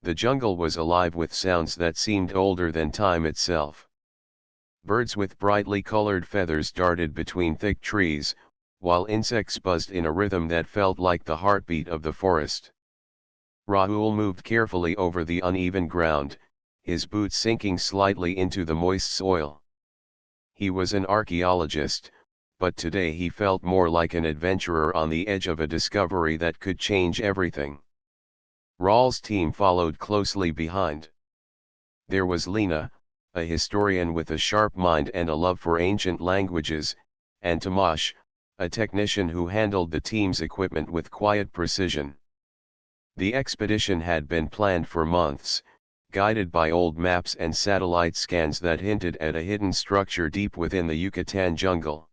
The jungle was alive with sounds that seemed older than time itself. Birds with brightly colored feathers darted between thick trees, while insects buzzed in a rhythm that felt like the heartbeat of the forest. Rahul moved carefully over the uneven ground, his boots sinking slightly into the moist soil. He was an archaeologist, but today he felt more like an adventurer on the edge of a discovery that could change everything. Rahul's team followed closely behind. There was Lena, a historian with a sharp mind and a love for ancient languages, and Tomasz, a technician who handled the team's equipment with quiet precision. The expedition had been planned for months, guided by old maps and satellite scans that hinted at a hidden structure deep within the Yucatan jungle.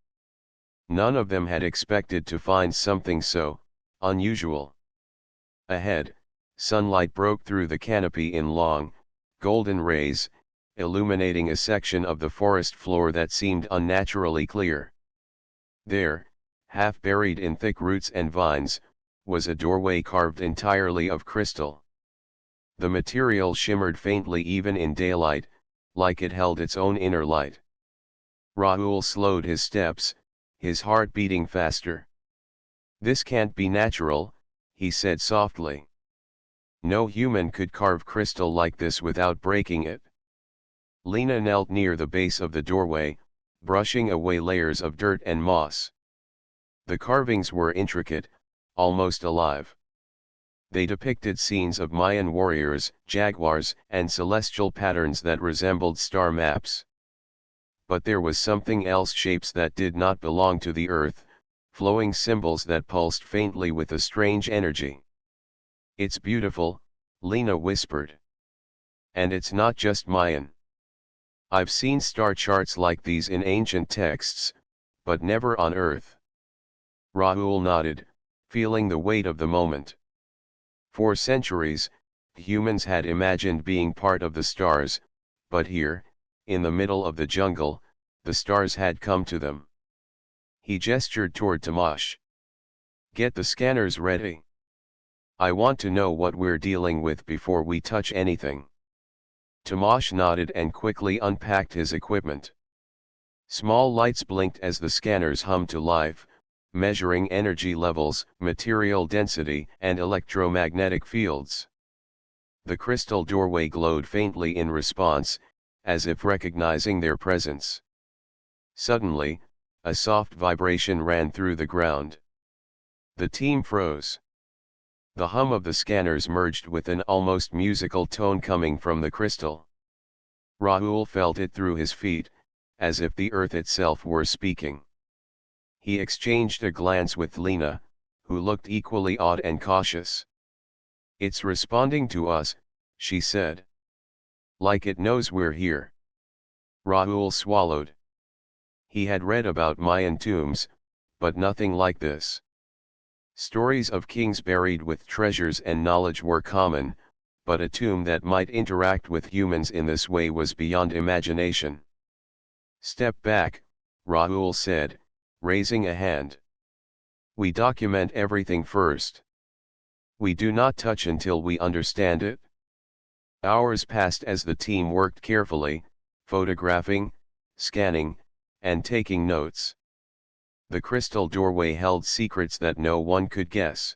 None of them had expected to find something so unusual. Ahead, sunlight broke through the canopy in long, golden rays, illuminating a section of the forest floor that seemed unnaturally clear. There, half buried in thick roots and vines, was a doorway carved entirely of crystal. The material shimmered faintly even in daylight, like it held its own inner light. Rahul slowed his steps, his heart beating faster. "This can't be natural," he said softly. "No human could carve crystal like this without breaking it." Lena knelt near the base of the doorway, brushing away layers of dirt and moss. The carvings were intricate, almost alive. They depicted scenes of Mayan warriors, jaguars, and celestial patterns that resembled star maps. But there was something else: shapes that did not belong to the earth, flowing symbols that pulsed faintly with a strange energy. "It's beautiful," Lena whispered. "And it's not just Mayan. I've seen star charts like these in ancient texts, but never on Earth." Rahul nodded, feeling the weight of the moment. For centuries, humans had imagined being part of the stars, but here, in the middle of the jungle, the stars had come to them. He gestured toward Tomasz. "Get the scanners ready. I want to know what we're dealing with before we touch anything." Tomasz nodded and quickly unpacked his equipment. Small lights blinked as the scanners hummed to life, measuring energy levels, material density, and electromagnetic fields. The crystal doorway glowed faintly in response, as if recognizing their presence. Suddenly, a soft vibration ran through the ground. The team froze. The hum of the scanners merged with an almost musical tone coming from the crystal. Rahul felt it through his feet, as if the earth itself were speaking. He exchanged a glance with Lena, who looked equally awed and cautious. "It's responding to us," she said. "Like it knows we're here." Rahul swallowed. He had read about Mayan tombs, but nothing like this. Stories of kings buried with treasures and knowledge were common, but a tomb that might interact with humans in this way was beyond imagination. "Step back," Rahul said, raising a hand. "We document everything first. We do not touch until we understand it." Hours passed as the team worked carefully, photographing, scanning, and taking notes. The crystal doorway held secrets that no one could guess.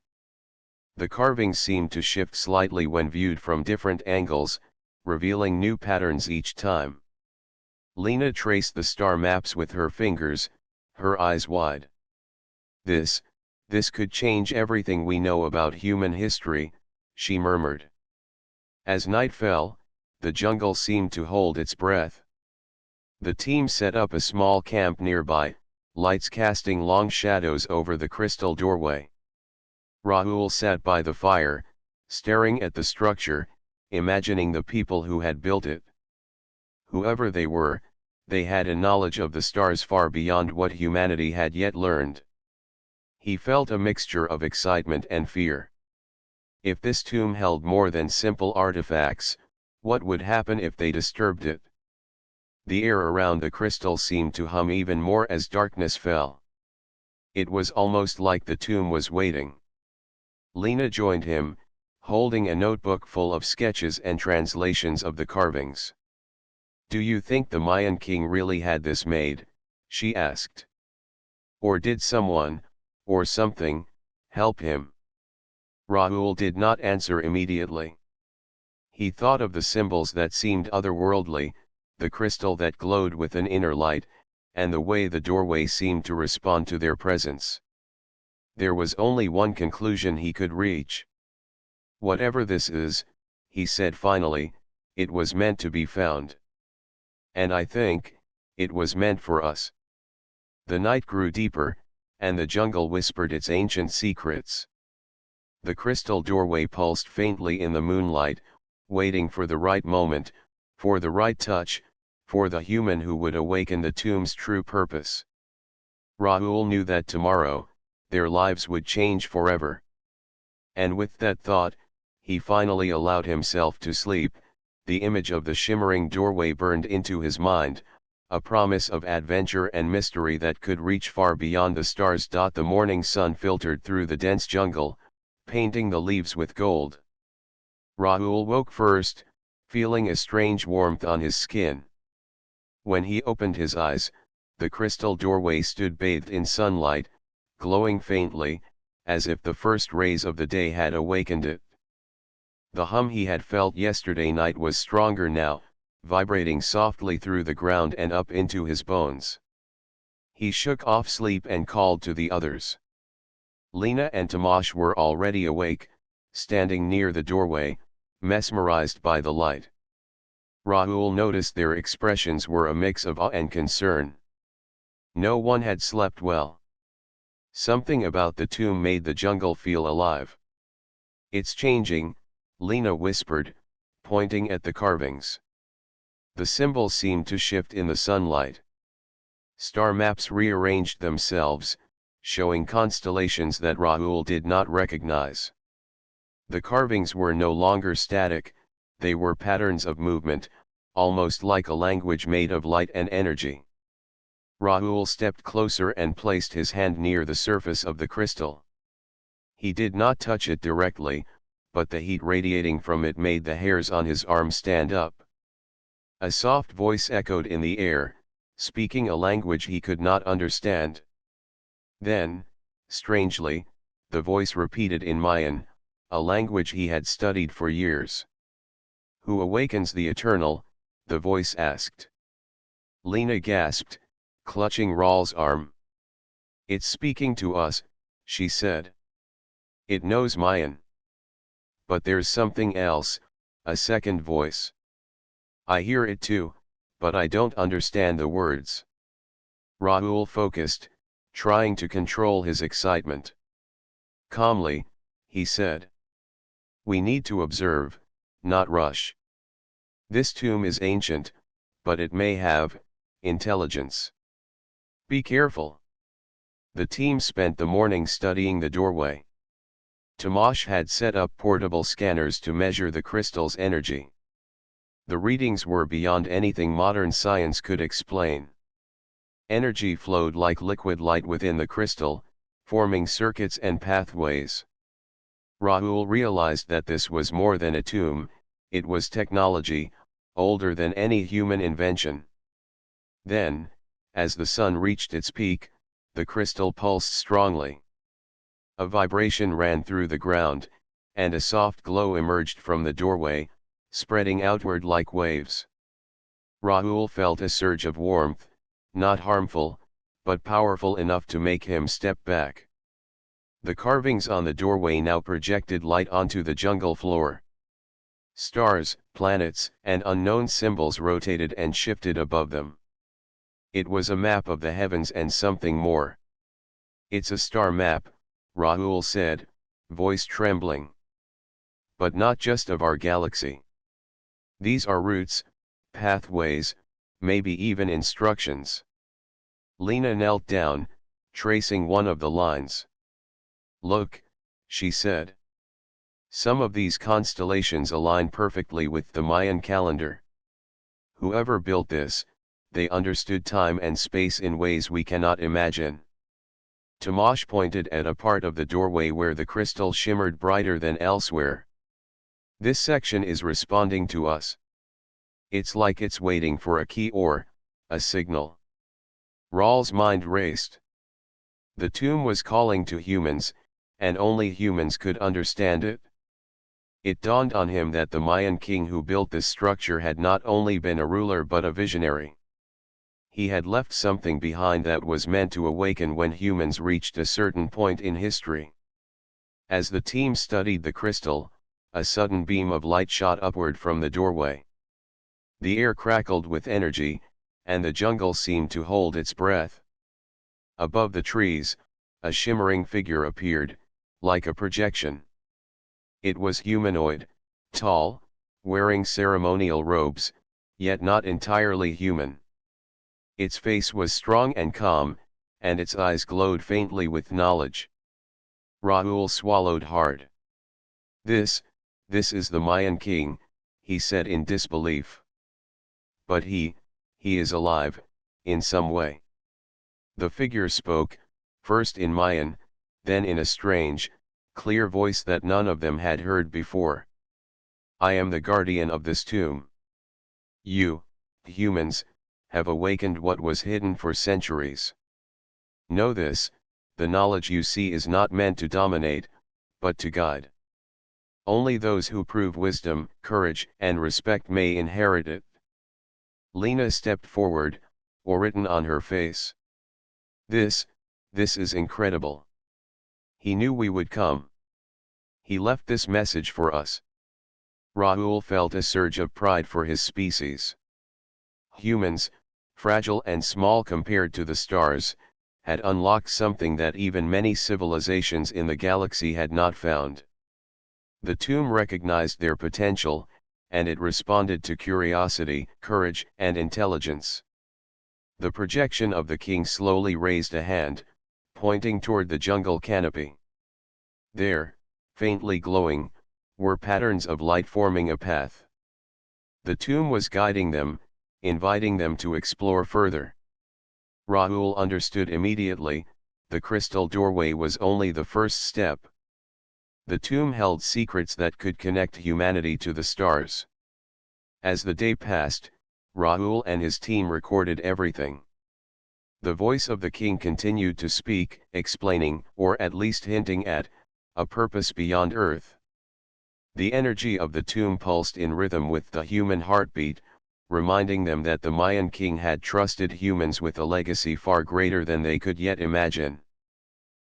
The carvings seemed to shift slightly when viewed from different angles, revealing new patterns each time. Lena traced the star maps with her fingers, her eyes wide. This could change everything we know about human history," she murmured. As night fell, the jungle seemed to hold its breath. The team set up a small camp nearby, lights casting long shadows over the crystal doorway. Rahul sat by the fire, staring at the structure, imagining the people who had built it. Whoever they were, they had a knowledge of the stars far beyond what humanity had yet learned. He felt a mixture of excitement and fear. If this tomb held more than simple artifacts, what would happen if they disturbed it? The air around the crystal seemed to hum even more as darkness fell. It was almost like the tomb was waiting. Lena joined him, holding a notebook full of sketches and translations of the carvings. "Do you think the Mayan king really had this made?" she asked. "Or did someone, or something, help him?" Rahul did not answer immediately. He thought of the symbols that seemed otherworldly, the crystal that glowed with an inner light, and the way the doorway seemed to respond to their presence. There was only one conclusion he could reach. "Whatever this is," he said finally, "it was meant to be found. And I think, it was meant for us." The night grew deeper, and the jungle whispered its ancient secrets. The crystal doorway pulsed faintly in the moonlight, waiting for the right moment, for the right touch, for the human who would awaken the tomb's true purpose. Rahul knew that tomorrow, their lives would change forever. And with that thought, he finally allowed himself to sleep. The image of the shimmering doorway burned into his mind, a promise of adventure and mystery that could reach far beyond the stars. The morning sun filtered through the dense jungle, painting the leaves with gold. Rahul woke first, feeling a strange warmth on his skin. When he opened his eyes, the crystal doorway stood bathed in sunlight, glowing faintly, as if the first rays of the day had awakened it. The hum he had felt yesterday night was stronger now, vibrating softly through the ground and up into his bones. He shook off sleep and called to the others. Lena and Tomasz were already awake, standing near the doorway, mesmerized by the light. Rahul noticed their expressions were a mix of awe and concern. No one had slept well. Something about the tomb made the jungle feel alive. "It's changing," Lena whispered, pointing at the carvings. The symbols seemed to shift in the sunlight. Star maps rearranged themselves, showing constellations that Rahul did not recognize. The carvings were no longer static, they were patterns of movement, almost like a language made of light and energy. Rahul stepped closer and placed his hand near the surface of the crystal. He did not touch it directly, but the heat radiating from it made the hairs on his arm stand up. A soft voice echoed in the air, speaking a language he could not understand. Then, strangely, the voice repeated in Mayan, a language he had studied for years. "Who awakens the eternal?" the voice asked. Lena gasped, clutching Raul's arm. "It's speaking to us," she said. "It knows Mayan. But there's something else," a second voice. "I hear it too, but I don't understand the words." Rahul focused, trying to control his excitement. Calmly, he said. "We need to observe, not rush. This tomb is ancient, but it may have intelligence. Be careful." The team spent the morning studying the doorway. Tomasz had set up portable scanners to measure the crystal's energy. The readings were beyond anything modern science could explain. Energy flowed like liquid light within the crystal, forming circuits and pathways. Rahul realized that this was more than a tomb, it was technology, older than any human invention. Then, as the sun reached its peak, the crystal pulsed strongly. A vibration ran through the ground, and a soft glow emerged from the doorway, spreading outward like waves. Rahul felt a surge of warmth, not harmful, but powerful enough to make him step back. The carvings on the doorway now projected light onto the jungle floor. Stars, planets, and unknown symbols rotated and shifted above them. It was a map of the heavens and something more. "It's a star map," Rahul said, voice trembling. "But not just of our galaxy. These are routes, pathways, maybe even instructions." Lena knelt down, tracing one of the lines. "Look," she said. "Some of these constellations align perfectly with the Mayan calendar. Whoever built this, they understood time and space in ways we cannot imagine." Tomasz pointed at a part of the doorway where the crystal shimmered brighter than elsewhere. This section is responding to us. It's like it's waiting for a key or a signal. Rawls' mind raced. The tomb was calling to humans, and only humans could understand it. It dawned on him that the Mayan king who built this structure had not only been a ruler but a visionary. He had left something behind that was meant to awaken when humans reached a certain point in history. As the team studied the crystal, a sudden beam of light shot upward from the doorway. The air crackled with energy, and the jungle seemed to hold its breath. Above the trees, a shimmering figure appeared, like a projection. It was humanoid, tall, wearing ceremonial robes, yet not entirely human. Its face was strong and calm, and its eyes glowed faintly with knowledge. Raoul swallowed hard. This is the Mayan king," he said in disbelief. "But he is alive, in some way." The figure spoke, first in Mayan, then in a strange, clear voice that none of them had heard before. "I am the guardian of this tomb. You, humans, have awakened what was hidden for centuries. Know this, the knowledge you see is not meant to dominate, but to guide. Only those who prove wisdom, courage, and respect may inherit it." Lena stepped forward, written on her face. This is incredible. He knew we would come. He left this message for us." Raoul felt a surge of pride for his species. Humans, fragile and small compared to the stars, had unlocked something that even many civilizations in the galaxy had not found. The tomb recognized their potential, and it responded to curiosity, courage, and intelligence. The projection of the king slowly raised a hand, pointing toward the jungle canopy. There, faintly glowing, were patterns of light forming a path. The tomb was guiding them, inviting them to explore further. Raoul understood immediately, the crystal doorway was only the first step. The tomb held secrets that could connect humanity to the stars. As the day passed, Raoul and his team recorded everything. The voice of the king continued to speak, explaining, or at least hinting at, a purpose beyond Earth. The energy of the tomb pulsed in rhythm with the human heartbeat, reminding them that the Mayan king had trusted humans with a legacy far greater than they could yet imagine.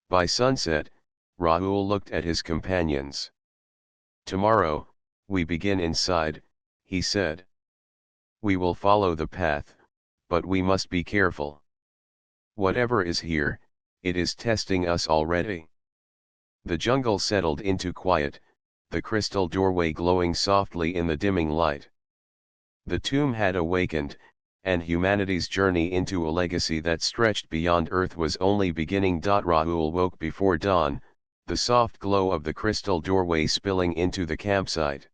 By sunset, Raoul looked at his companions. "Tomorrow, we begin inside," he said. "We will follow the path, but we must be careful. Whatever is here, it is testing us already." The jungle settled into quiet, the crystal doorway glowing softly in the dimming light. The tomb had awakened, and humanity's journey into a legacy that stretched beyond Earth was only beginning. Raoul woke before dawn, the soft glow of the crystal doorway spilling into the campsite.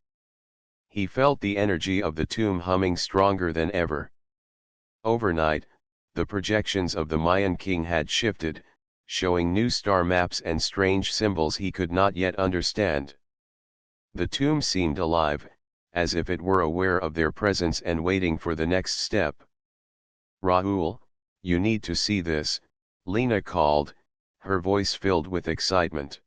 He felt the energy of the tomb humming stronger than ever. Overnight, the projections of the Mayan king had shifted, showing new star maps and strange symbols he could not yet understand. The tomb seemed alive, as if it were aware of their presence and waiting for the next step. "Raoul, you need to see this," Lena called, her voice filled with excitement.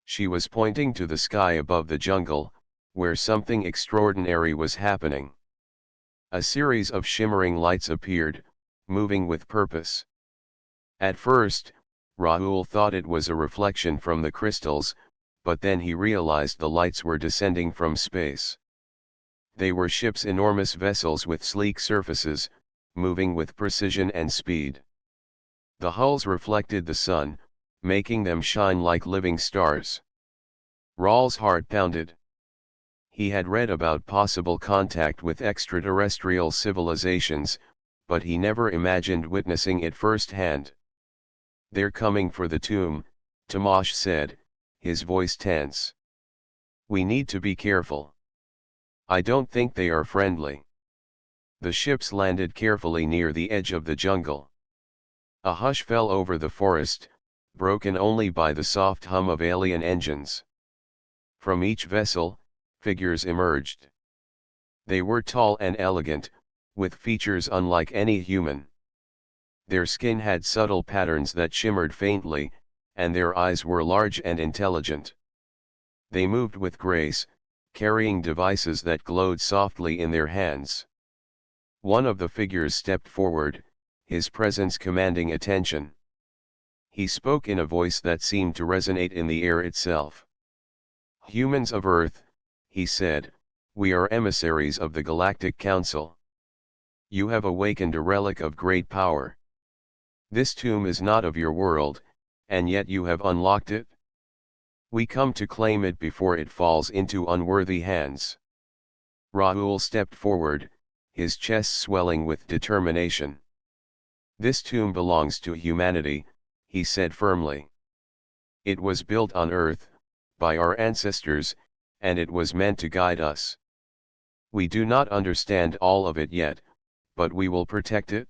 She was pointing to the sky above the jungle, where something extraordinary was happening. A series of shimmering lights appeared, moving with purpose. At first, Raoul thought it was a reflection from the crystals, but then he realized the lights were descending from space. They were ships, enormous vessels with sleek surfaces, moving with precision and speed. The hulls reflected the sun, making them shine like living stars. Raoul's heart pounded. He had read about possible contact with extraterrestrial civilizations, but he never imagined witnessing it firsthand. "They're coming for the tomb," Tomash said, his voice tense. "We need to be careful. I don't think they are friendly." The ships landed carefully near the edge of the jungle. A hush fell over the forest, broken only by the soft hum of alien engines. From each vessel, figures emerged. They were tall and elegant, with features unlike any human. Their skin had subtle patterns that shimmered faintly, and their eyes were large and intelligent. They moved with grace, carrying devices that glowed softly in their hands. One of the figures stepped forward, his presence commanding attention. He spoke in a voice that seemed to resonate in the air itself. "Humans of Earth," he said, "we are emissaries of the Galactic Council. You have awakened a relic of great power. This tomb is not of your world, and yet you have unlocked it. We come to claim it before it falls into unworthy hands." Rahul stepped forward, his chest swelling with determination. "This tomb belongs to humanity," he said firmly. "It was built on Earth, by our ancestors, and it was meant to guide us. We do not understand all of it yet, but we will protect it."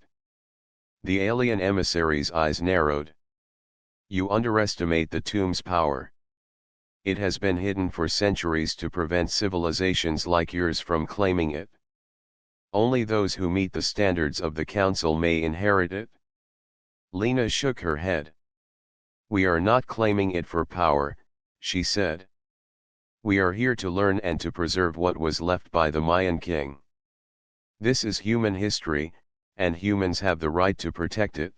The alien emissary's eyes narrowed. "You underestimate the tomb's power. It has been hidden for centuries to prevent civilizations like yours from claiming it. Only those who meet the standards of the Council may inherit it." Lena shook her head. "We are not claiming it for power," she said. "We are here to learn and to preserve what was left by the Mayan king. This is human history, and humans have the right to protect it."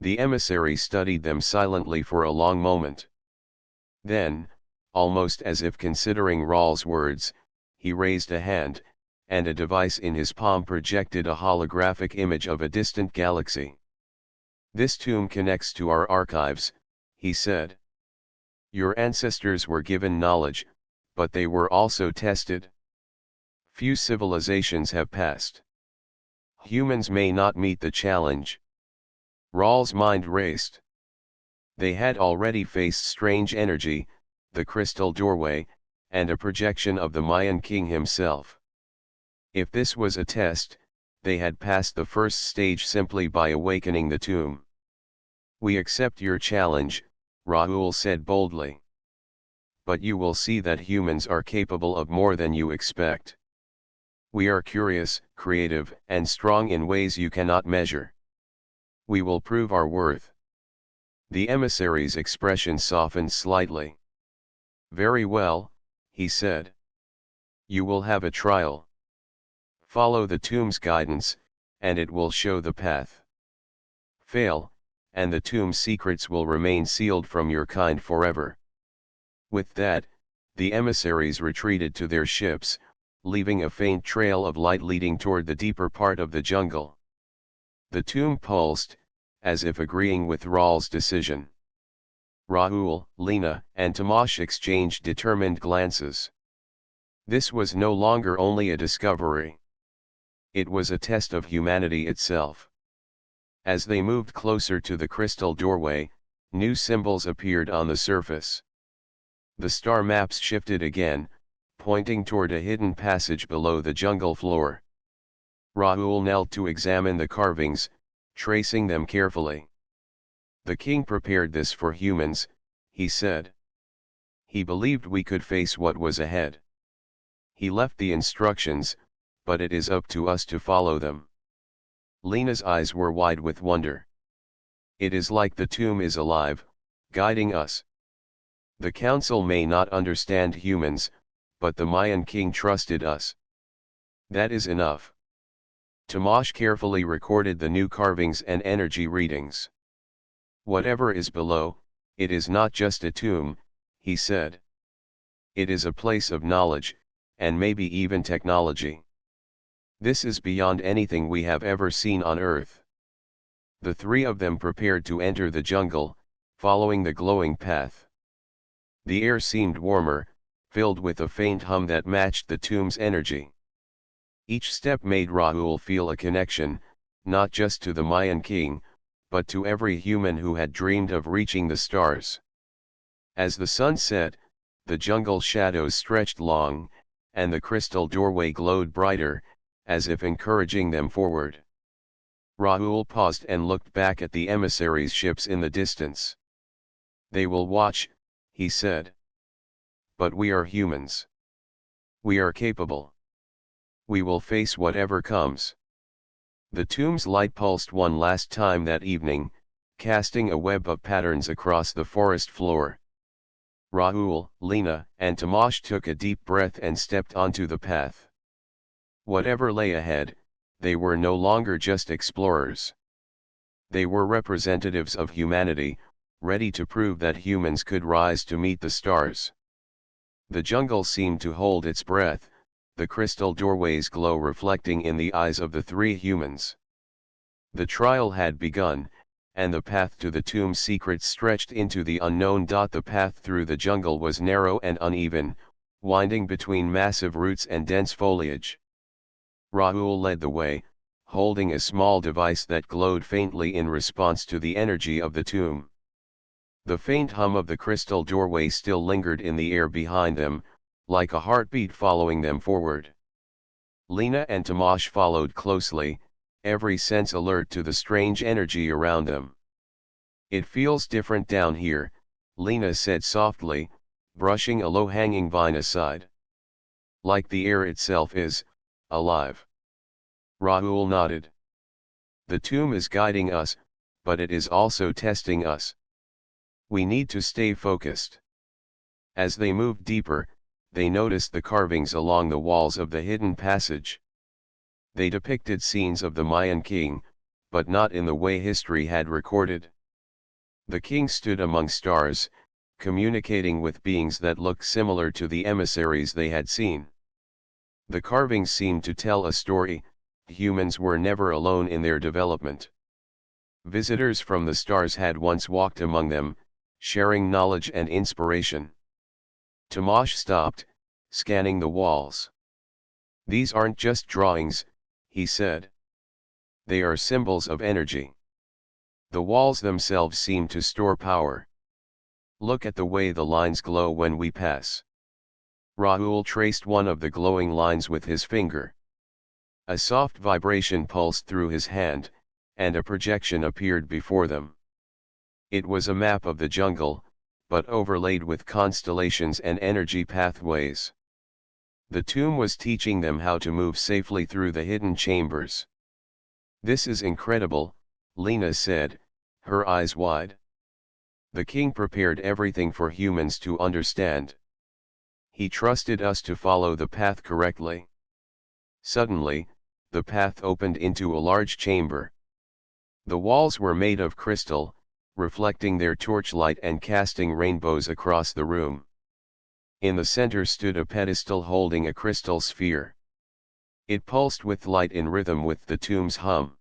The emissary studied them silently for a long moment. Then, almost as if considering Rahl's words, he raised a hand, and a device in his palm projected a holographic image of a distant galaxy. "This tomb connects to our archives," he said. "Your ancestors were given knowledge, but they were also tested. Few civilizations have passed. Humans may not meet the challenge." Rahl's mind raced. They had already faced strange energy, the crystal doorway, and a projection of the Mayan king himself. If this was a test, they had passed the first stage simply by awakening the tomb. "We accept your challenge," Rahul said boldly. "But you will see that humans are capable of more than you expect. We are curious, creative, and strong in ways you cannot measure. We will prove our worth." The emissary's expression softened slightly. "Very well," he said. "You will have a trial. Follow the tomb's guidance, and it will show the path. Fail, and the tomb's secrets will remain sealed from your kind forever." With that, the emissaries retreated to their ships, leaving a faint trail of light leading toward the deeper part of the jungle. The tomb pulsed, as if agreeing with Rahl's decision. Rahul, Lena, and Tamash exchanged determined glances. This was no longer only a discovery. It was a test of humanity itself. As they moved closer to the crystal doorway, new symbols appeared on the surface. The star maps shifted again, pointing toward a hidden passage below the jungle floor. Rahul knelt to examine the carvings, tracing them carefully. "The king prepared this for humans," he said. "He believed we could face what was ahead. He left the instructions, but it is up to us to follow them." Lena's eyes were wide with wonder. "It is like the tomb is alive, guiding us. The council may not understand humans, but the Mayan king trusted us. That is enough." Tamash carefully recorded the new carvings and energy readings. "Whatever is below, it is not just a tomb," he said. "It is a place of knowledge, and maybe even technology. This is beyond anything we have ever seen on Earth." The three of them prepared to enter the jungle, following the glowing path. The air seemed warmer, filled with a faint hum that matched the tomb's energy. Each step made Rahul feel a connection, not just to the Mayan king, but to every human who had dreamed of reaching the stars. As the sun set, the jungle shadows stretched long, and the crystal doorway glowed brighter, as if encouraging them forward. Rahul paused and looked back at the emissaries' ships in the distance. "They will watch," he said. "But we are humans. We are capable. We will face whatever comes. The tomb's light pulsed one last time that evening, casting a web of patterns across the forest floor. Rahul, Lena, and Tomasz took a deep breath and stepped onto the path. Whatever lay ahead, they were no longer just explorers. They were representatives of humanity, ready to prove that humans could rise to meet the stars. The jungle seemed to hold its breath, the crystal doorway's glow reflecting in the eyes of the three humans. The trial had begun, and the path to the tomb's secrets stretched into the unknown. The path through the jungle was narrow and uneven, winding between massive roots and dense foliage. Rahul led the way, holding a small device that glowed faintly in response to the energy of the tomb. The faint hum of the crystal doorway still lingered in the air behind them, like a heartbeat following them forward. Lena and Tomasz followed closely, every sense alert to the strange energy around them. "It feels different down here," Lena said softly, brushing a low-hanging vine aside. "Like the air itself is alive." Rahul nodded. "The tomb is guiding us, but it is also testing us. We need to stay focused." As they moved deeper, they noticed the carvings along the walls of the hidden passage. They depicted scenes of the Mayan king, but not in the way history had recorded. The king stood among stars, communicating with beings that looked similar to the emissaries they had seen. The carvings seemed to tell a story. Humans were never alone in their development. Visitors from the stars had once walked among them, sharing knowledge and inspiration. Tomasz stopped, scanning the walls. "These aren't just drawings," he said. "They are symbols of energy. The walls themselves seem to store power. Look at the way the lines glow when we pass." Rahul traced one of the glowing lines with his finger. A soft vibration pulsed through his hand, and a projection appeared before them. It was a map of the jungle, but overlaid with constellations and energy pathways. The tomb was teaching them how to move safely through the hidden chambers. "This is incredible," Lena said, her eyes wide. "The king prepared everything for humans to understand. He trusted us to follow the path correctly." Suddenly, the path opened into a large chamber. The walls were made of crystal, reflecting their torchlight and casting rainbows across the room. In the center stood a pedestal holding a crystal sphere. It pulsed with light in rhythm with the tomb's hum.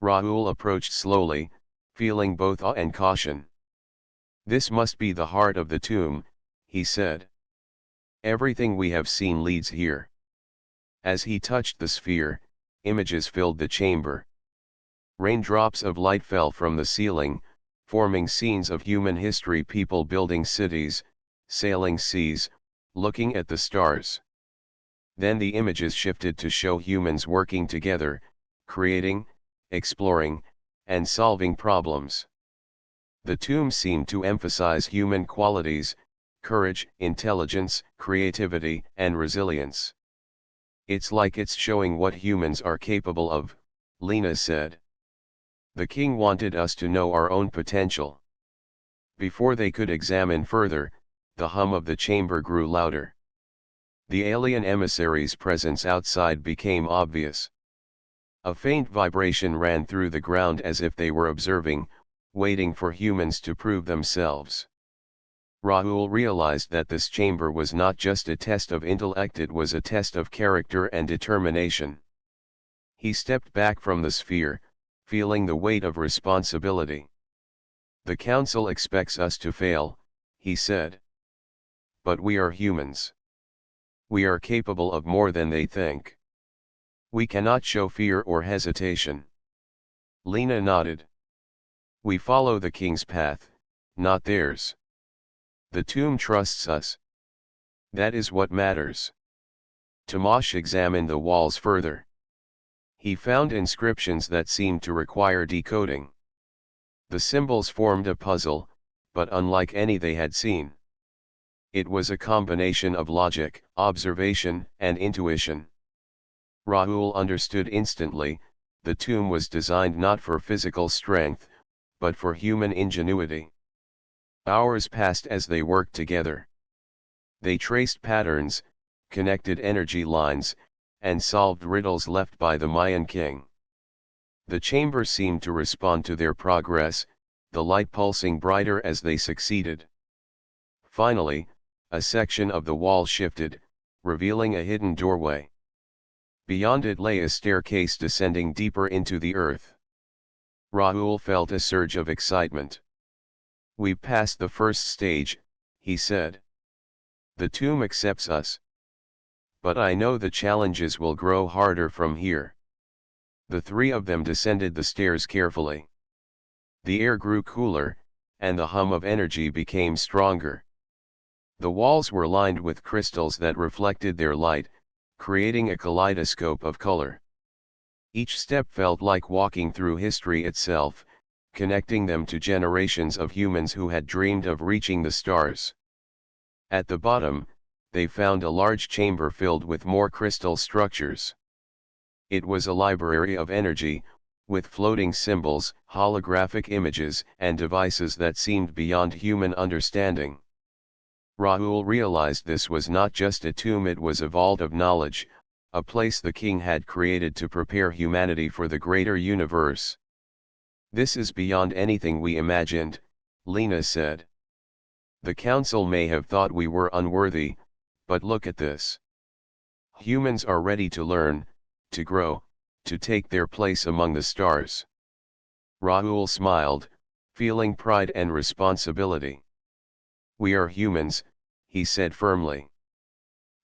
Rahul approached slowly, feeling both awe and caution. "This must be the heart of the tomb," he said. "Everything we have seen leads here." As he touched the sphere, images filled the chamber. Raindrops of light fell from the ceiling, forming scenes of human history, people building cities, sailing seas, looking at the stars. Then the images shifted to show humans working together, creating, exploring, and solving problems. The tomb seemed to emphasize human qualities: courage, intelligence, creativity, and resilience. "It's like it's showing what humans are capable of," Lena said. "The king wanted us to know our own potential." Before they could examine further, the hum of the chamber grew louder. The alien emissaries' presence outside became obvious. A faint vibration ran through the ground as if they were observing, waiting for humans to prove themselves. Rahul realized that this chamber was not just a test of intellect, it was a test of character and determination. He stepped back from the sphere, feeling the weight of responsibility. "The council expects us to fail," he said. "But we are humans. We are capable of more than they think. We cannot show fear or hesitation." Lena nodded. "We follow the king's path, not theirs. The tomb trusts us. That is what matters." Tomasz examined the walls further. He found inscriptions that seemed to require decoding. The symbols formed a puzzle, but unlike any they had seen. It was a combination of logic, observation, and intuition. Rahul understood instantly, the tomb was designed not for physical strength, but for human ingenuity. Hours passed as they worked together. They traced patterns, connected energy lines, and solved riddles left by the Mayan king. The chamber seemed to respond to their progress, the light pulsing brighter as they succeeded. Finally, a section of the wall shifted, revealing a hidden doorway. Beyond it lay a staircase descending deeper into the earth. Rahul felt a surge of excitement. "We've passed the first stage," he said. "The tomb accepts us. But I know the challenges will grow harder from here." The three of them descended the stairs carefully. The air grew cooler, and the hum of energy became stronger. The walls were lined with crystals that reflected their light, creating a kaleidoscope of color. Each step felt like walking through history itself, connecting them to generations of humans who had dreamed of reaching the stars. At the bottom, they found a large chamber filled with more crystal structures. It was a library of energy, with floating symbols, holographic images, and devices that seemed beyond human understanding. Rahul realized this was not just a tomb, it was a vault of knowledge, a place the king had created to prepare humanity for the greater universe. "This is beyond anything we imagined," Lena said. "The council may have thought we were unworthy, but look at this. Humans are ready to learn, to grow, to take their place among the stars." Rahul smiled, feeling pride and responsibility. "We are humans," he said firmly.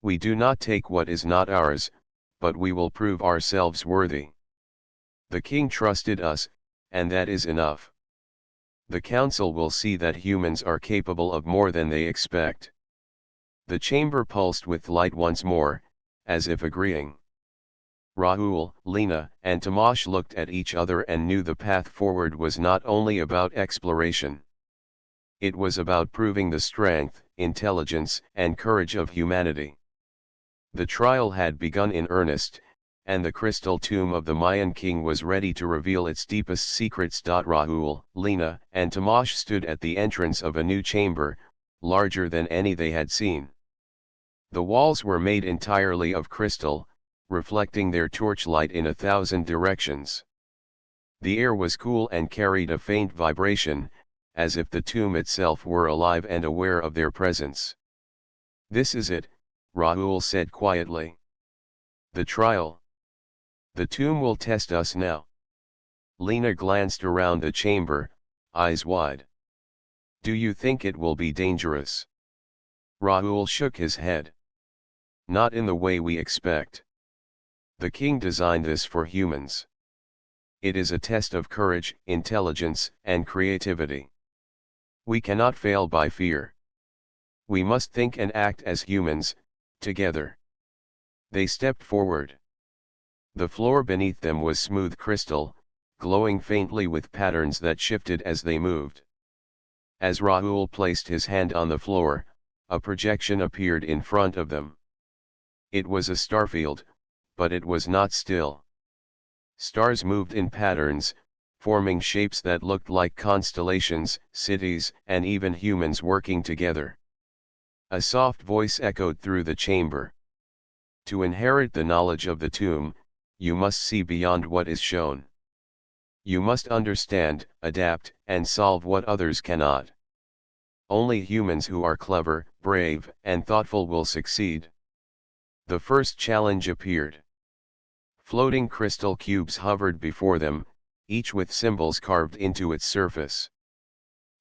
"We do not take what is not ours, but we will prove ourselves worthy. The king trusted us, and that is enough. The council will see that humans are capable of more than they expect." The chamber pulsed with light once more, as if agreeing. Rahul, Lena, and Tamash looked at each other and knew the path forward was not only about exploration. It was about proving the strength, intelligence, and courage of humanity. The trial had begun in earnest, and the crystal tomb of the Mayan king was ready to reveal its deepest secrets. Rahul, Lena, and Tamash stood at the entrance of a new chamber, larger than any they had seen. The walls were made entirely of crystal, reflecting their torchlight in 1,000 directions. The air was cool and carried a faint vibration, as if the tomb itself were alive and aware of their presence. "This is it," Rahul said quietly. "The trial. The tomb will test us now." Lena glanced around the chamber, eyes wide. "Do you think it will be dangerous?" Rahul shook his head. "Not in the way we expect. The king designed this for humans. It is a test of courage, intelligence, and creativity. We cannot fail by fear. We must think and act as humans, together." They stepped forward. The floor beneath them was smooth crystal, glowing faintly with patterns that shifted as they moved. As Rahul placed his hand on the floor, a projection appeared in front of them. It was a starfield, but it was not still. Stars moved in patterns, forming shapes that looked like constellations, cities, and even humans working together. A soft voice echoed through the chamber. "To inherit the knowledge of the tomb, you must see beyond what is shown. You must understand, adapt, and solve what others cannot. Only humans who are clever, brave, and thoughtful will succeed." The first challenge appeared. Floating crystal cubes hovered before them, each with symbols carved into its surface.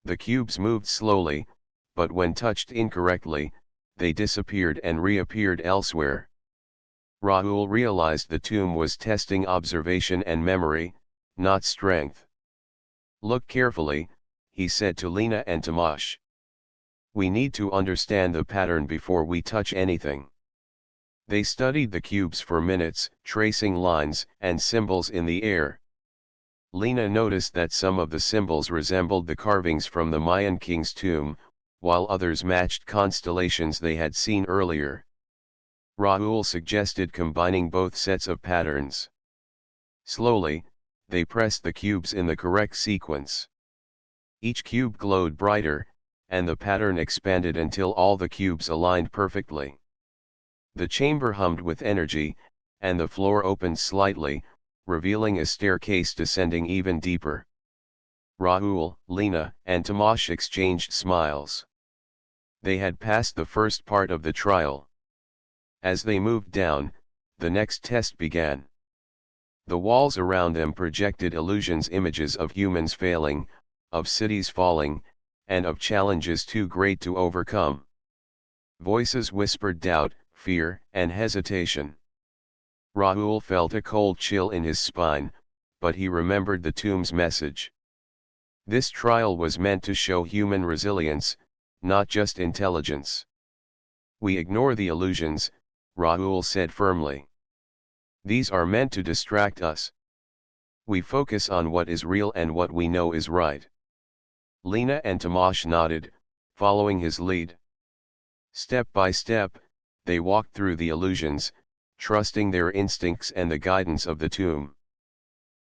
The cubes moved slowly, but when touched incorrectly, they disappeared and reappeared elsewhere. Rahul realized the tomb was testing observation and memory, not strength. "Look carefully," he said to Lena and Tamash. "We need to understand the pattern before we touch anything." They studied the cubes for minutes, tracing lines and symbols in the air. Lena noticed that some of the symbols resembled the carvings from the Mayan king's tomb, while others matched constellations they had seen earlier. Rahul suggested combining both sets of patterns. Slowly, they pressed the cubes in the correct sequence. Each cube glowed brighter, and the pattern expanded until all the cubes aligned perfectly. The chamber hummed with energy, and the floor opened slightly, revealing a staircase descending even deeper. Rahul, Leena, and Tomash exchanged smiles. They had passed the first part of the trial. As they moved down, the next test began. The walls around them projected illusions, images of humans failing, of cities falling, and of challenges too great to overcome. Voices whispered doubt, fear, and hesitation. Rahul felt a cold chill in his spine, but he remembered the tomb's message. This trial was meant to show human resilience, not just intelligence. We ignore the illusions, Rahul said firmly. These are meant to distract us. We focus on what is real and what we know is right. Leena and Tomash nodded, following his lead. Step by step, they walked through the illusions, trusting their instincts and the guidance of the tomb.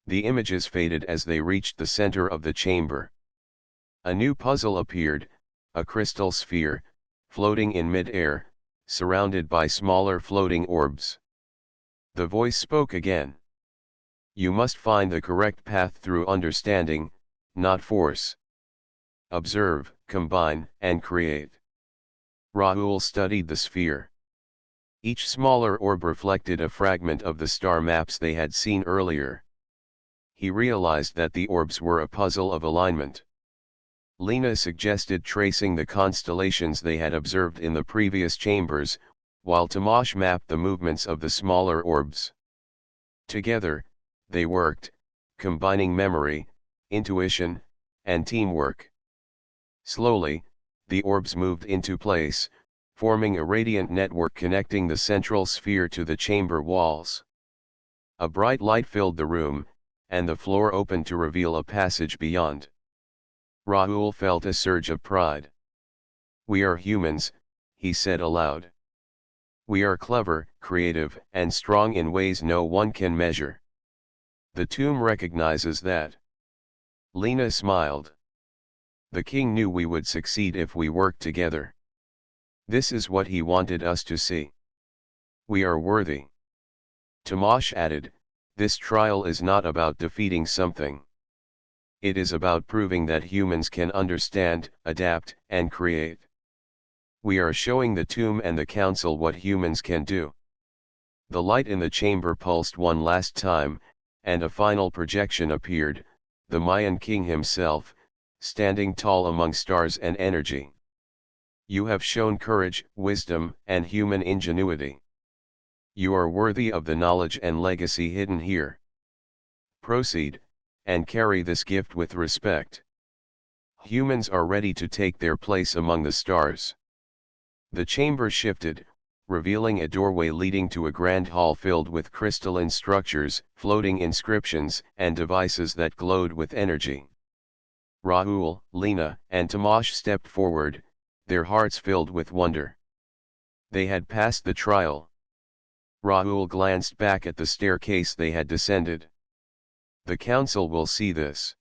The images faded as they reached the center of the chamber. A new puzzle appeared, a crystal sphere, floating in mid-air, surrounded by smaller floating orbs. The voice spoke again. You must find the correct path through understanding, not force. Observe, combine, and create. Rahul studied the sphere. Each smaller orb reflected a fragment of the star maps they had seen earlier. He realized that the orbs were a puzzle of alignment. Leena suggested tracing the constellations they had observed in the previous chambers, while Tomash mapped the movements of the smaller orbs. Together, they worked, combining memory, intuition, and teamwork. Slowly, the orbs moved into place, forming a radiant network connecting the central sphere to the chamber walls. A bright light filled the room, and the floor opened to reveal a passage beyond. Rahul felt a surge of pride. We are humans, he said aloud. We are clever, creative, and strong in ways no one can measure. The tomb recognizes that. Leena smiled. The king knew we would succeed if we worked together. This is what he wanted us to see. We are worthy. Tomash added, this trial is not about defeating something. It is about proving that humans can understand, adapt, and create. We are showing the tomb and the council what humans can do. The light in the chamber pulsed one last time, and a final projection appeared, the Mayan king himself, standing tall among stars and energy. You have shown courage, wisdom, and human ingenuity. You are worthy of the knowledge and legacy hidden here. Proceed, and carry this gift with respect. Humans are ready to take their place among the stars. The chamber shifted, revealing a doorway leading to a grand hall filled with crystalline structures, floating inscriptions, and devices that glowed with energy. Rahul, Leena, and Tomash stepped forward, their hearts filled with wonder. They had passed the trial. Rahul glanced back at the staircase they had descended. The council will see this.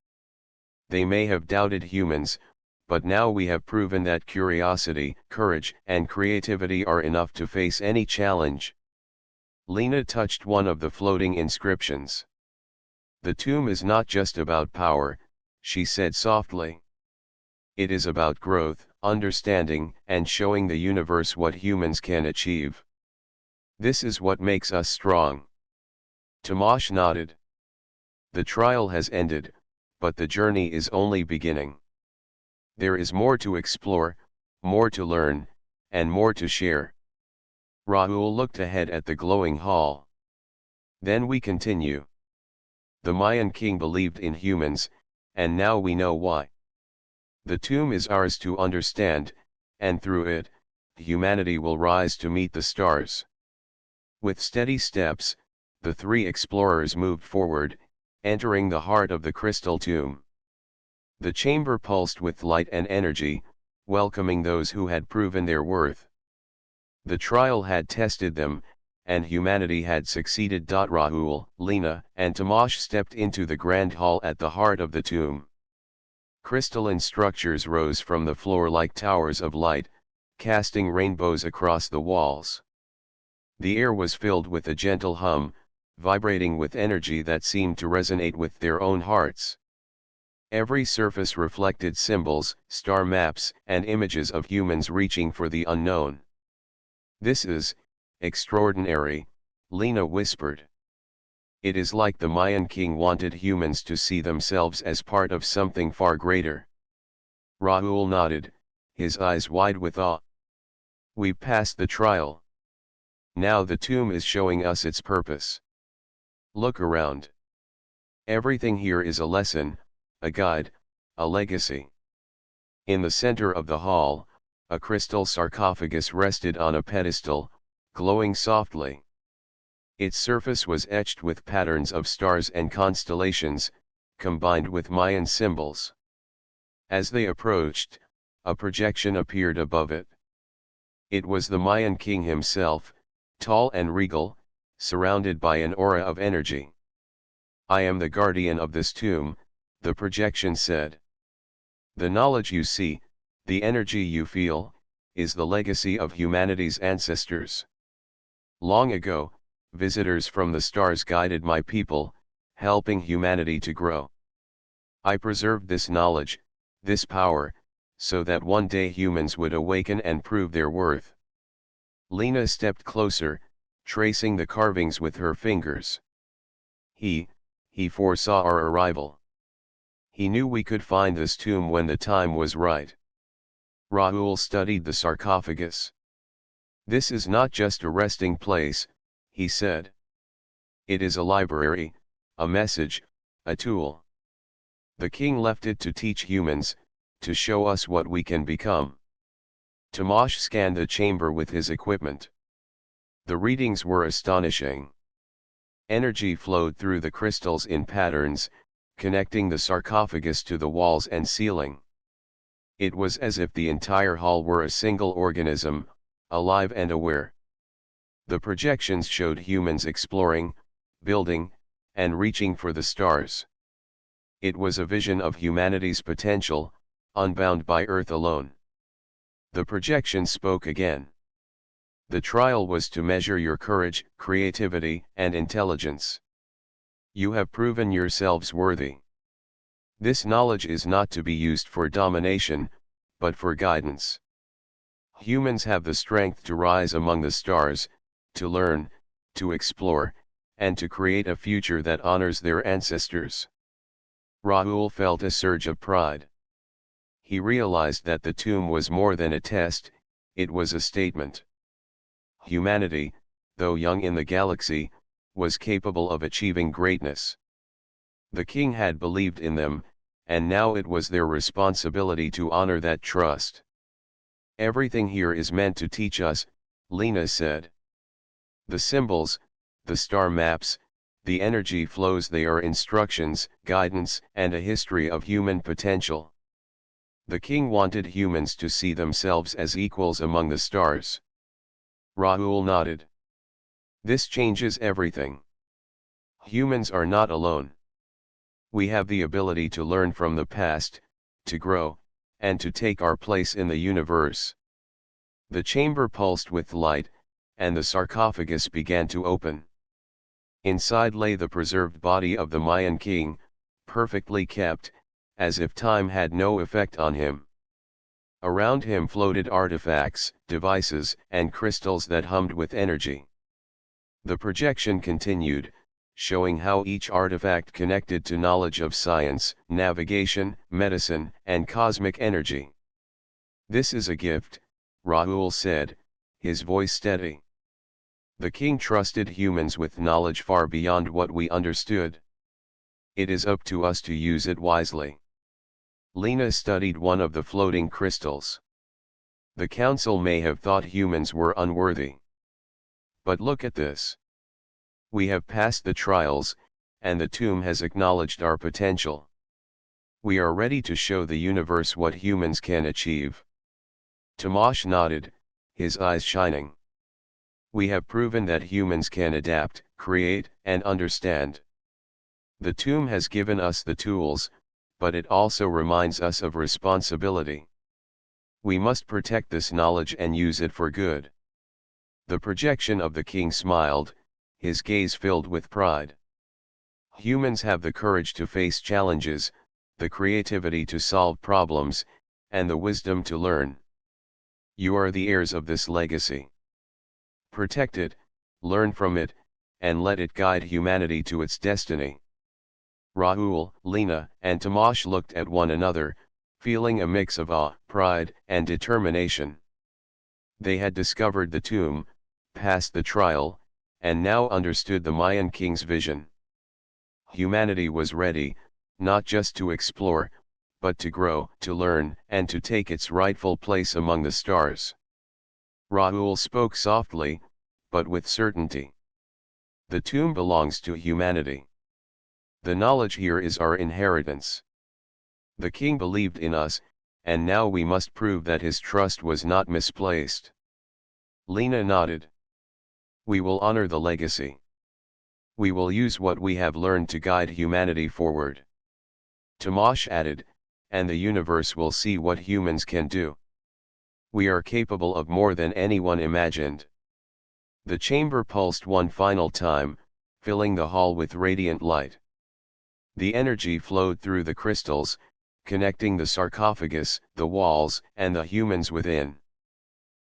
They may have doubted humans, but now we have proven that curiosity, courage, and creativity are enough to face any challenge. Leena touched one of the floating inscriptions. The tomb is not just about power, she said softly. It is about growth, understanding, and showing the universe what humans can achieve. This is what makes us strong. Tomash nodded. The trial has ended, but the journey is only beginning. There is more to explore, more to learn, and more to share. Rahul looked ahead at the glowing hall. Then we continue. The Mayan king believed in humans, and now we know why. The tomb is ours to understand, and through it, humanity will rise to meet the stars. With steady steps, the three explorers moved forward, entering the heart of the crystal tomb. The chamber pulsed with light and energy, welcoming those who had proven their worth. The trial had tested them, and humanity had succeeded. Rahul, Lena, and Tomasz stepped into the grand hall at the heart of the tomb. Crystalline structures rose from the floor like towers of light, casting rainbows across the walls. The air was filled with a gentle hum, vibrating with energy that seemed to resonate with their own hearts. Every surface reflected symbols, star maps, and images of humans reaching for the unknown. "This is extraordinary," Lena whispered. "It is like the Mayan king wanted humans to see themselves as part of something far greater." Rahul nodded, his eyes wide with awe. "We've passed the trial. Now the tomb is showing us its purpose. Look around. Everything here is a lesson, a guide, a legacy." In the center of the hall, a crystal sarcophagus rested on a pedestal, glowing softly. Its surface was etched with patterns of stars and constellations, combined with Mayan symbols. As they approached, a projection appeared above it. It was the Mayan king himself, tall and regal, surrounded by an aura of energy. "I am the guardian of this tomb," the projection said. "The knowledge you see, the energy you feel, is the legacy of humanity's ancestors. Long ago, visitors from the stars guided my people, helping humanity to grow. I preserved this knowledge, this power, so that one day humans would awaken and prove their worth." Lena stepped closer, tracing the carvings with her fingers. He foresaw our arrival. He knew we could find this tomb when the time was right." Rahul studied the sarcophagus. "This is not just a resting place," he said. "It is a library, a message, a tool. The king left it to teach humans, to show us what we can become." Tomasz scanned the chamber with his equipment. The readings were astonishing. Energy flowed through the crystals in patterns, connecting the sarcophagus to the walls and ceiling. It was as if the entire hall were a single organism, alive and aware. The projections showed humans exploring, building, and reaching for the stars. It was a vision of humanity's potential, unbound by Earth alone. The projection spoke again. "The trial was to measure your courage, creativity, and intelligence. You have proven yourselves worthy. This knowledge is not to be used for domination, but for guidance. Humans have the strength to rise among the stars, to learn, to explore, and to create a future that honors their ancestors." Rahul felt a surge of pride. He realized that the tomb was more than a test, it was a statement. Humanity, though young in the galaxy, was capable of achieving greatness. The king had believed in them, and now it was their responsibility to honor that trust. "Everything here is meant to teach us," Lena said. "The symbols, the star maps, the energy flows, they are instructions, guidance, and a history of human potential. The king wanted humans to see themselves as equals among the stars." Rahul nodded. "This changes everything. Humans are not alone. We have the ability to learn from the past, to grow, and to take our place in the universe." The chamber pulsed with light, and the sarcophagus began to open. Inside lay the preserved body of the Mayan king, perfectly kept, as if time had no effect on him. Around him floated artifacts, devices, and crystals that hummed with energy. The projection continued, showing how each artifact connected to knowledge of science, navigation, medicine, and cosmic energy. "This is a gift," Rahul said, his voice steady. "The king trusted humans with knowledge far beyond what we understood. It is up to us to use it wisely." Lena studied one of the floating crystals. "The council may have thought humans were unworthy. But look at this. We have passed the trials, and the tomb has acknowledged our potential. We are ready to show the universe what humans can achieve." Tomasz nodded, his eyes shining. We have proven that humans can adapt, create, and understand. The tomb has given us the tools, but it also reminds us of responsibility. We must protect this knowledge and use it for good. The projection of the king smiled, his gaze filled with pride. Humans have the courage to face challenges, the creativity to solve problems, and the wisdom to learn. You are the heirs of this legacy. Protect it, learn from it, and let it guide humanity to its destiny. Rahul, Lena, and Tomasz looked at one another, feeling a mix of awe, pride, and determination. They had discovered the tomb, passed the trial, and now understood the Mayan king's vision. Humanity was ready, not just to explore, but to grow, to learn, and to take its rightful place among the stars. Rahul spoke softly, but with certainty. The tomb belongs to humanity. The knowledge here is our inheritance. The king believed in us, and now we must prove that his trust was not misplaced. Lena nodded. We will honor the legacy. We will use what we have learned to guide humanity forward. Tomasz added, and the universe will see what humans can do. We are capable of more than anyone imagined. The chamber pulsed one final time, filling the hall with radiant light. The energy flowed through the crystals, connecting the sarcophagus, the walls, and the humans within.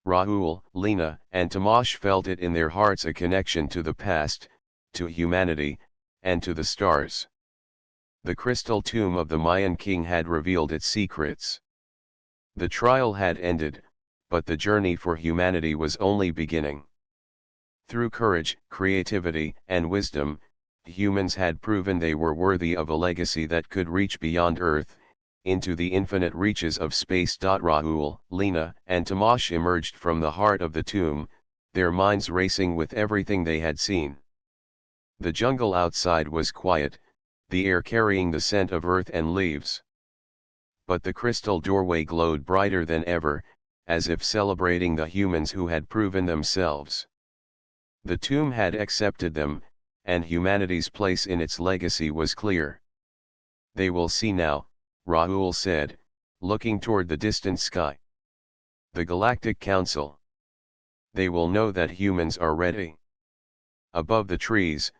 Rahul, Lena, and Tomasz felt it in their hearts, a connection to the past, to humanity, and to the stars. The crystal tomb of the Mayan king had revealed its secrets. The trial had ended, but the journey for humanity was only beginning. Through courage, creativity, and wisdom, humans had proven they were worthy of a legacy that could reach beyond Earth, into the infinite reaches of space. Rahul, Lena, and Tomasz emerged from the heart of the tomb, their minds racing with everything they had seen. The jungle outside was quiet, the air carrying the scent of earth and leaves. But the crystal doorway glowed brighter than ever, as if celebrating the humans who had proven themselves. The tomb had accepted them, and humanity's place in its legacy was clear. They will see now, Rahul said, looking toward the distant sky. The Galactic Council. They will know that humans are ready. Above the trees,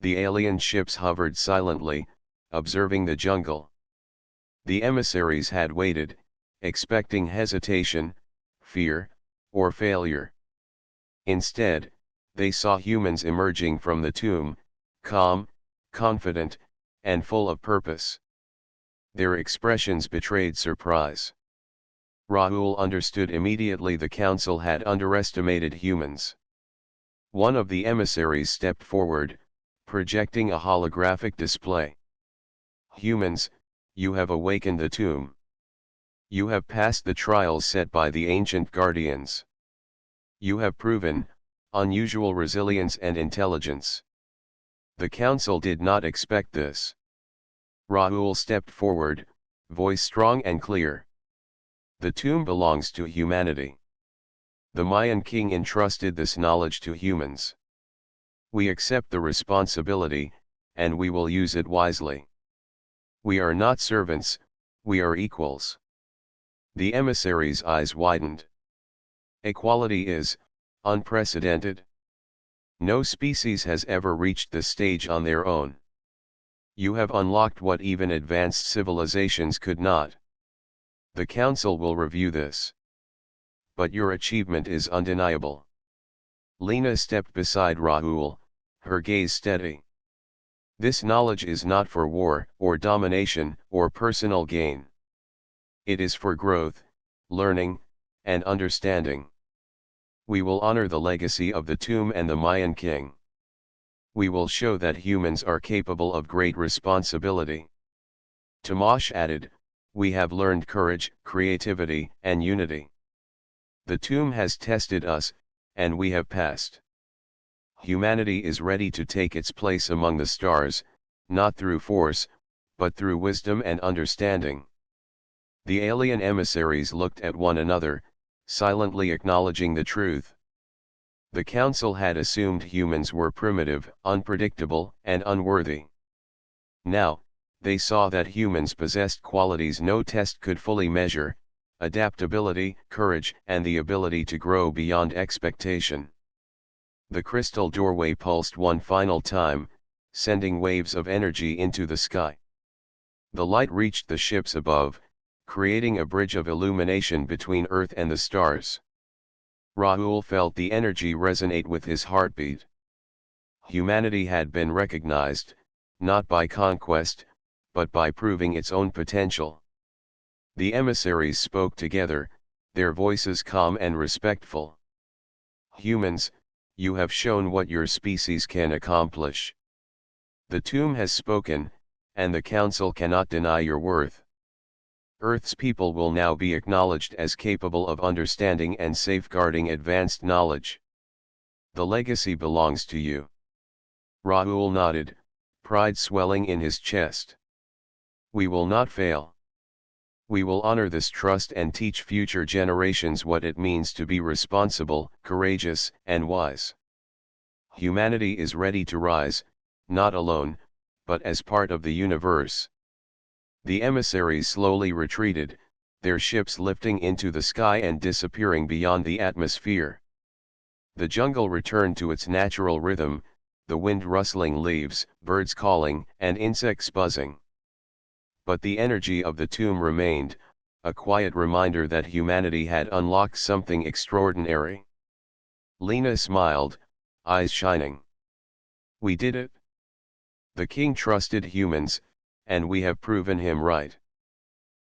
the alien ships hovered silently, observing the jungle. The emissaries had waited, expecting hesitation, fear, or failure. Instead, they saw humans emerging from the tomb, calm, confident, and full of purpose. Their expressions betrayed surprise. Rahul understood immediately the council had underestimated humans. One of the emissaries stepped forward, projecting a holographic display. Humans, you have awakened the tomb. You have passed the trials set by the ancient guardians. You have proven unusual resilience and intelligence. The council did not expect this. Rahul stepped forward, voice strong and clear. The tomb belongs to humanity. The Mayan king entrusted this knowledge to humans. We accept the responsibility, and we will use it wisely. We are not servants, we are equals. The emissary's eyes widened. Equality is unprecedented. No species has ever reached this stage on their own. You have unlocked what even advanced civilizations could not. The council will review this. But your achievement is undeniable. Lena stepped beside Rahul, her gaze steady. This knowledge is not for war, or domination, or personal gain. It is for growth, learning, and understanding. We will honor the legacy of the tomb and the Mayan king. We will show that humans are capable of great responsibility. Tomasz added, we have learned courage, creativity, and unity. The tomb has tested us, and we have passed. Humanity is ready to take its place among the stars, not through force, but through wisdom and understanding. The alien emissaries looked at one another, silently acknowledging the truth. The council had assumed humans were primitive, unpredictable, and unworthy. Now, they saw that humans possessed qualities no test could fully measure: adaptability, courage, and the ability to grow beyond expectation. The crystal doorway pulsed one final time, sending waves of energy into the sky. The light reached the ships above, creating a bridge of illumination between Earth and the stars. Rahul felt the energy resonate with his heartbeat. Humanity had been recognized, not by conquest, but by proving its own potential. The emissaries spoke together, their voices calm and respectful. "Humans, you have shown what your species can accomplish. The tomb has spoken, and the council cannot deny your worth. Earth's people will now be acknowledged as capable of understanding and safeguarding advanced knowledge. The legacy belongs to you." Rahul nodded, pride swelling in his chest. "We will not fail. We will honor this trust and teach future generations what it means to be responsible, courageous, and wise. Humanity is ready to rise, not alone, but as part of the universe." The emissaries slowly retreated, their ships lifting into the sky and disappearing beyond the atmosphere. The jungle returned to its natural rhythm, the wind rustling leaves, birds calling, and insects buzzing. But the energy of the tomb remained, a quiet reminder that humanity had unlocked something extraordinary. Lena smiled, eyes shining. "We did it. The king trusted humans, and we have proven him right.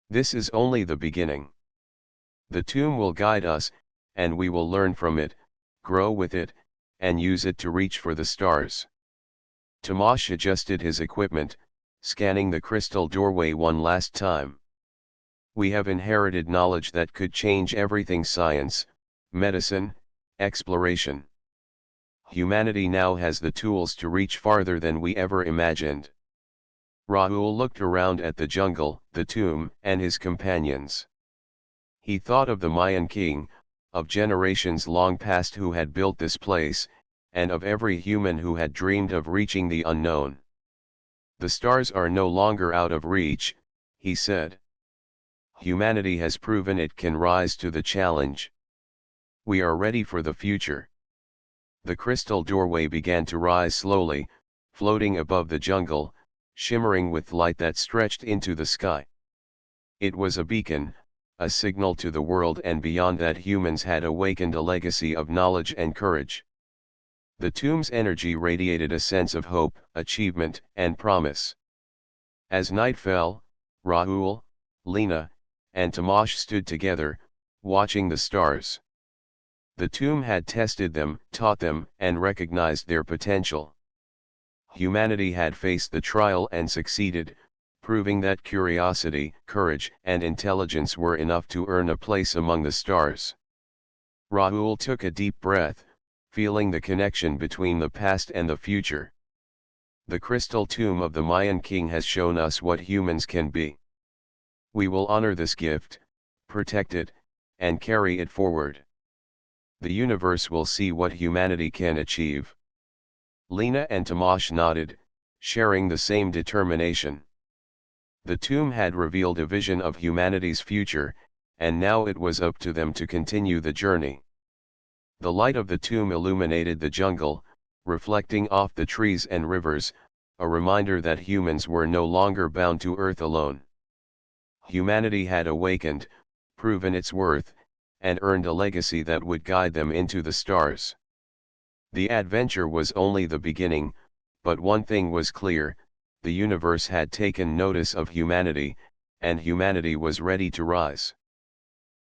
This is only the beginning. The tomb will guide us, and we will learn from it, grow with it, and use it to reach for the stars." Tomasz adjusted his equipment, scanning the crystal doorway one last time. "We have inherited knowledge that could change everything: science, medicine, exploration. Humanity now has the tools to reach farther than we ever imagined." Rahul looked around at the jungle, the tomb, and his companions. He thought of the Mayan king, of generations long past who had built this place, and of every human who had dreamed of reaching the unknown. "The stars are no longer out of reach," he said. "Humanity has proven it can rise to the challenge. We are ready for the future." The crystal doorway began to rise slowly, floating above the jungle, shimmering with light that stretched into the sky. It was a beacon, a signal to the world and beyond that humans had awakened a legacy of knowledge and courage. The tomb's energy radiated a sense of hope, achievement, and promise. As night fell, Rahul, Lena, and Tomasz stood together, watching the stars. The tomb had tested them, taught them, and recognized their potential. Humanity had faced the trial and succeeded, proving that curiosity, courage, and intelligence were enough to earn a place among the stars. Rahul took a deep breath, feeling the connection between the past and the future. The crystal tomb of the Mayan king has shown us what humans can be. We will honor this gift, protect it, and carry it forward. The universe will see what humanity can achieve. Lena and Tomasz nodded, sharing the same determination. The tomb had revealed a vision of humanity's future, and now it was up to them to continue the journey. The light of the tomb illuminated the jungle, reflecting off the trees and rivers, a reminder that humans were no longer bound to Earth alone. Humanity had awakened, proven its worth, and earned a legacy that would guide them into the stars. The adventure was only the beginning, but one thing was clear: the universe had taken notice of humanity, and humanity was ready to rise.